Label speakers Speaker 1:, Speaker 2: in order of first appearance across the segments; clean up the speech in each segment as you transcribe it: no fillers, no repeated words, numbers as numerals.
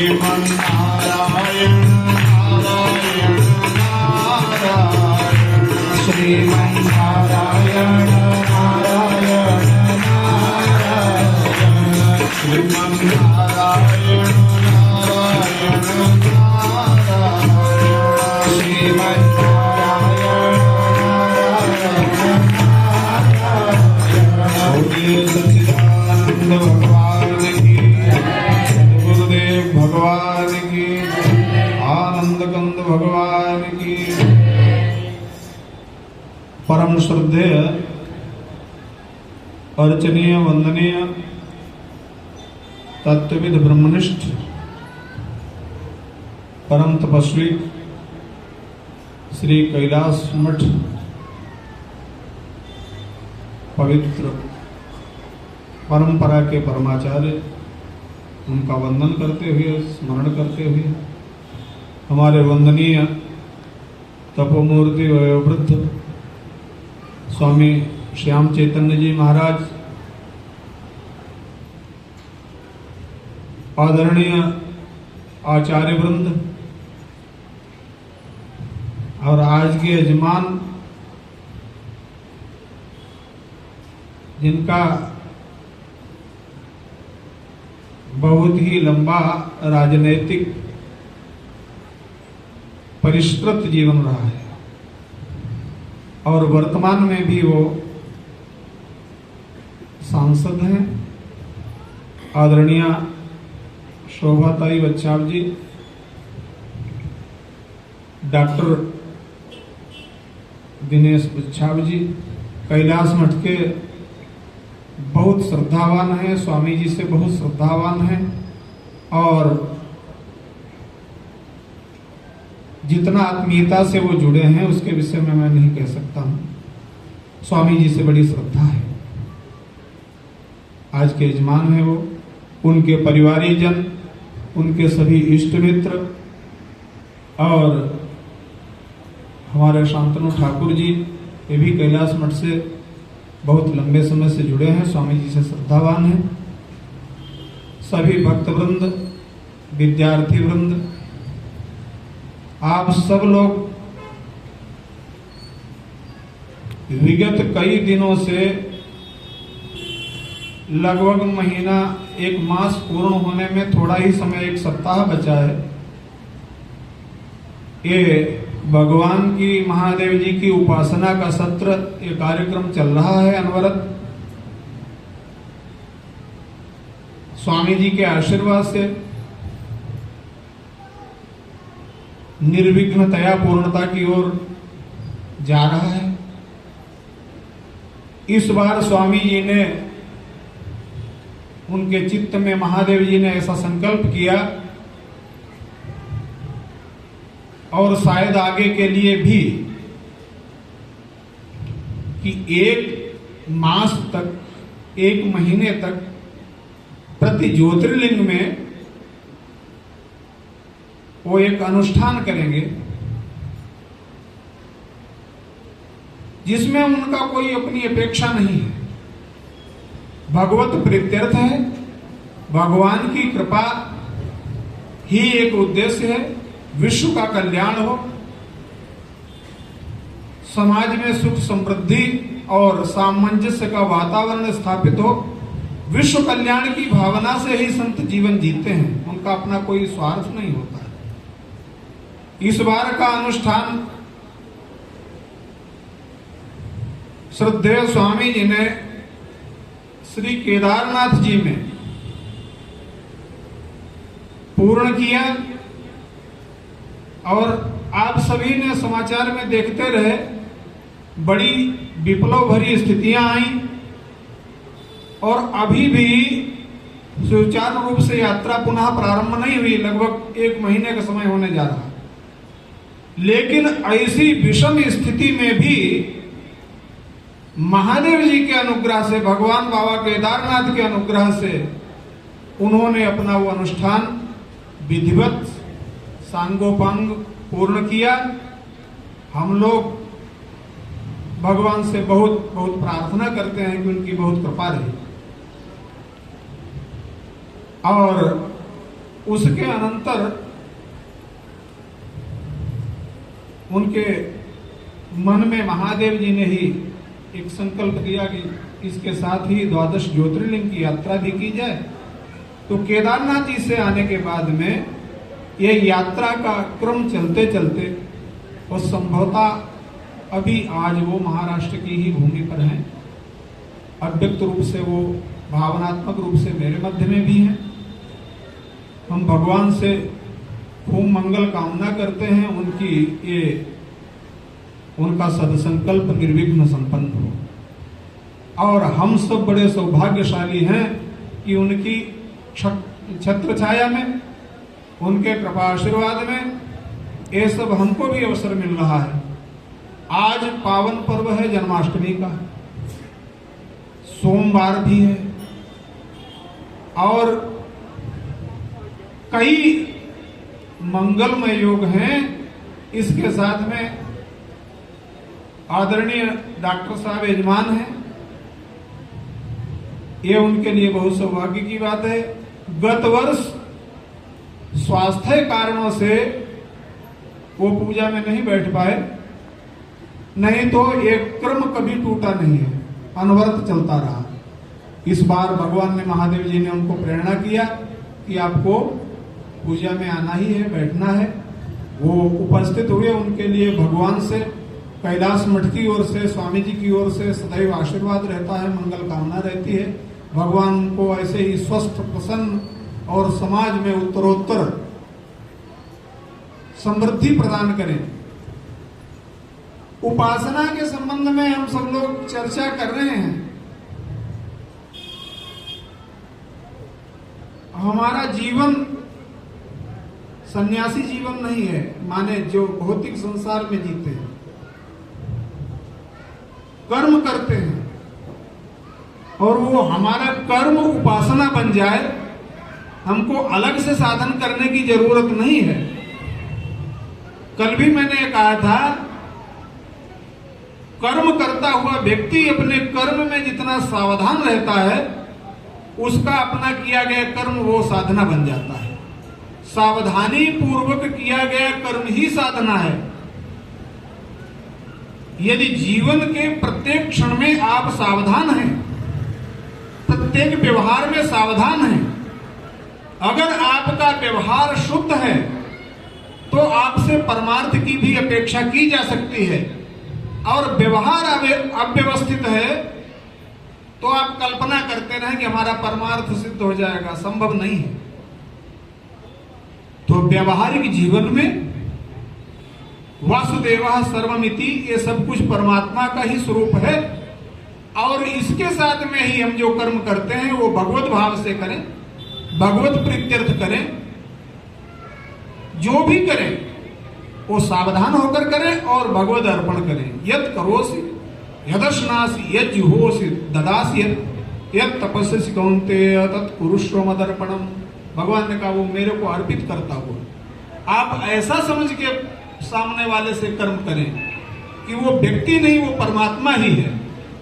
Speaker 1: श्रीमन्नारायण नारायण नारायण श्रीमन्नारायण नारायण नारायण श्रीमन्नारायण नारायण नारायण श्रीमन्नारायण सच्चिदानंद भगवान की, गुरुदेव भगवान की, आनंद कंद भगवान की। परम श्रद्धेय अर्चनीय वंदनीय तत्वविद ब्रह्मनिष्ठ परम तपस्वी श्री कैलाश मठ पवित्र परंपरा के परमाचार्य, उनका वंदन करते हुए, स्मरण करते हुए, हमारे वंदनीय तपोमूर्ति वयोवृद्ध स्वामी श्याम चैतन्य जी महाराज, आदरणीय आचार्य वृंद और आज के यजमान, जिनका बहुत ही लंबा राजनैतिक परिष्कृत जीवन रहा है और वर्तमान में भी वो सांसद हैं, आदरणीय शोभाताई बच्चाव जी, डॉक्टर दिनेश बच्चाव जी कैलाश मठ के बहुत श्रद्धावान हैं, स्वामी जी से बहुत श्रद्धावान हैं और जितना आत्मीयता से वो जुड़े हैं उसके विषय में मैं नहीं कह सकता हूं। स्वामी जी से बड़ी श्रद्धा है। आज के यजमान है वो, उनके परिवारीजन, उनके सभी इष्ट मित्र और हमारे शांतनु ठाकुर जी, ये भी कैलाश मठ से बहुत लंबे समय से जुड़े हैं, स्वामी जी से श्रद्धावान हैं। सभी भक्त वृंद, विद्यार्थी वृंद, आप सब लोग विगत कई दिनों से लगभग महीना, एक मास पूर्ण होने में थोड़ा ही समय, एक सप्ताह बचा है, ये भगवान की, महादेव जी की उपासना का सत्र, ये कार्यक्रम चल रहा है अनवरत। स्वामी जी के आशीर्वाद से निर्विघ्नतया पूर्णता की ओर जा रहा है। इस बार स्वामी जी ने, उनके चित्त में महादेव जी ने ऐसा संकल्प किया और शायद आगे के लिए भी कि एक मास तक, एक महीने तक प्रति ज्योतिर्लिंग में वो एक अनुष्ठान करेंगे जिसमें उनका कोई अपनी अपेक्षा नहीं है। भगवत प्रीत्यर्थ है, भगवान की कृपा ही एक उद्देश्य है, विश्व का कल्याण हो, समाज में सुख समृद्धि और सामंजस्य का वातावरण स्थापित हो। विश्व कल्याण की भावना से ही संत जीवन जीते हैं, उनका अपना कोई स्वार्थ नहीं होता है। इस बार का अनुष्ठान श्रद्धेय स्वामी जी ने श्री केदारनाथ जी में पूर्ण किया और आप सभी ने समाचार में देखते रहे, बड़ी विप्लव भरी स्थितियां आई और अभी भी सुचारू रूप से यात्रा पुनः प्रारंभ नहीं हुई। लगभग एक महीने का समय होने जा रहा, लेकिन ऐसी विषम स्थिति में भी महादेव जी के अनुग्रह से, भगवान बाबा केदारनाथ के अनुग्रह से उन्होंने अपना वो अनुष्ठान विधिवत सांगोपांग पूर्ण किया। हम लोग भगवान से बहुत बहुत प्रार्थना करते हैं कि उनकी बहुत कृपा रही। और उसके अनंतर उनके मन में महादेव जी ने ही एक संकल्प दिया कि इसके साथ ही 12 ज्योतिर्लिंग की यात्रा भी की जाए। तो केदारनाथ जी से आने के बाद में यह यात्रा का क्रम चलते चलते और संभवतः अभी आज वो महाराष्ट्र की ही भूमि पर हैं। अव्यक्त रूप से वो भावनात्मक रूप से मेरे मध्य में भी हैं। हम भगवान से खूब मंगल कामना करते हैं उनका सदसंकल्प निर्विघ्न संपन्न हो। और हम सब बड़े सौभाग्यशाली हैं कि उनकी छत्र छाया में, उनके कृपा आशीर्वाद में ये सब हमको भी अवसर मिल रहा है। आज पावन पर्व है जन्माष्टमी का, सोमवार भी है और कई मंगलमय योग हैं। इसके साथ में आदरणीय डॉक्टर साहब यजमान हैं, ये उनके लिए बहुत सौभाग्य की बात है। गत वर्ष स्वास्थ्य कारणों से वो पूजा में नहीं बैठ पाए, नहीं तो एक क्रम कभी टूटा नहीं है, अनवरत चलता रहा। इस बार भगवान ने, महादेव जी ने उनको प्रेरणा किया कि आपको पूजा में आना ही है, बैठना है। वो उपस्थित हुए। उनके लिए भगवान से, कैलाश मठ की ओर से, स्वामी जी की ओर से सदैव आशीर्वाद रहता है, मंगल कामना रहती है। भगवान को ऐसे ही स्वस्थ, प्रसन्न और समाज में उत्तरोत्तर समृद्धि प्रदान करें। उपासना के संबंध में हम सब लोग चर्चा कर रहे हैं। हमारा जीवन सन्यासी जीवन नहीं है, माने जो भौतिक संसार में जीते हैं, कर्म करते हैं और वो हमारा कर्म उपासना बन जाए। हमको अलग से साधन करने की जरूरत नहीं है। कल भी मैंने कहा था, कर्म करता हुआ व्यक्ति अपने कर्म में जितना सावधान रहता है, उसका अपना किया गया कर्म वो साधना बन जाता है। सावधानी पूर्वक किया गया कर्म ही साधना है। यदि जीवन के प्रत्येक क्षण में आप सावधान हैं, प्रत्येक व्यवहार में सावधान हैं, अगर आपका व्यवहार शुद्ध है तो आपसे परमार्थ की भी अपेक्षा की जा सकती है। और व्यवहार अव्यवस्थित है तो आप कल्पना करते रहे कि हमारा परमार्थ सिद्ध हो जाएगा, संभव नहीं है। तो व्यवहारिक जीवन में वासुदेवः सर्वमिति, ये सब कुछ परमात्मा का ही स्वरूप है। और इसके साथ में ही हम जो कर्म करते हैं वो भगवत भाव से करें, भगवत प्रीत्यर्थ करें। जो भी करें वो सावधान होकर करें और भगवत अर्पण करें। यत् करोसि यदश्नासि यज्जुहोसि ददासि यत् तपस्यसि कौन्तेय तत् कुरुष्व मदर्पणम। भगवान ने कहा वो मेरे को अर्पित करता हुआ। आप ऐसा समझ के सामने वाले से कर्म करें कि वो व्यक्ति नहीं, वो परमात्मा ही है,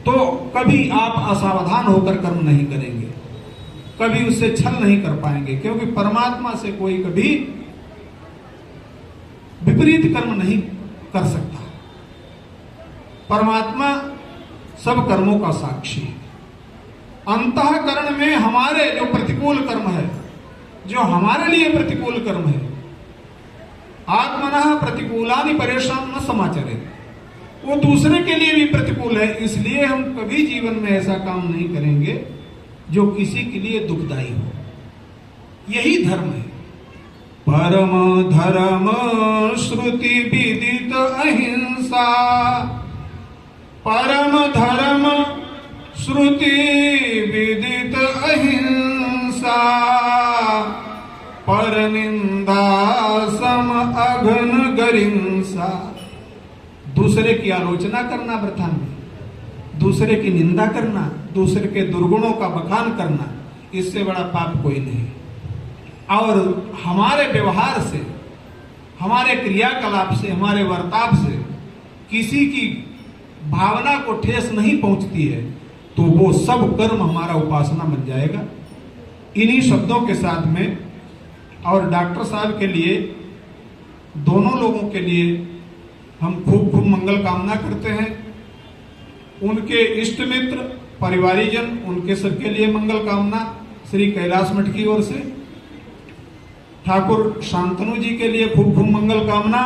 Speaker 1: तो कभी आप असावधान होकर कर्म नहीं करेंगे, कभी उससे छल नहीं कर पाएंगे। क्योंकि परमात्मा से कोई कभी विपरीत कर्म नहीं कर सकता। परमात्मा सब कर्मों का साक्षी है। अंतःकरण में हमारे जो प्रतिकूल कर्म है, जो हमारे लिए प्रतिकूल कर्म है, आत्मनः प्रतिकूलानि परेशान न समाचरे, वो दूसरे के लिए भी प्रतिकूल है। इसलिए हम कभी जीवन में ऐसा काम नहीं करेंगे जो किसी के लिए दुखदायी हो। यही धर्म है। परम धर्म श्रुति विदित अहिंसा, परम धर्म श्रुति विदित अहिंसा, पर निंदा सम अघन गरिंसा। दूसरे की आलोचना करना वृथा नहीं, दूसरे की निंदा करना, दूसरे के दुर्गुणों का बखान करना, इससे बड़ा पाप कोई नहीं। और हमारे व्यवहार से, हमारे क्रियाकलाप से, हमारे वर्ताव से किसी की भावना को ठेस नहीं पहुंचती है तो वो सब कर्म हमारा उपासना बन जाएगा। इन्हीं शब्दों के साथ में और डॉक्टर साहब के लिए, दोनों लोगों के लिए हम खूब खूब मंगल कामना करते हैं। उनके इष्ट मित्र, परिवारीजन, उनके सबके लिए मंगल कामना श्री कैलाश मठ की ओर से। ठाकुर शांतनु जी के लिए खूब खूब मंगल कामना।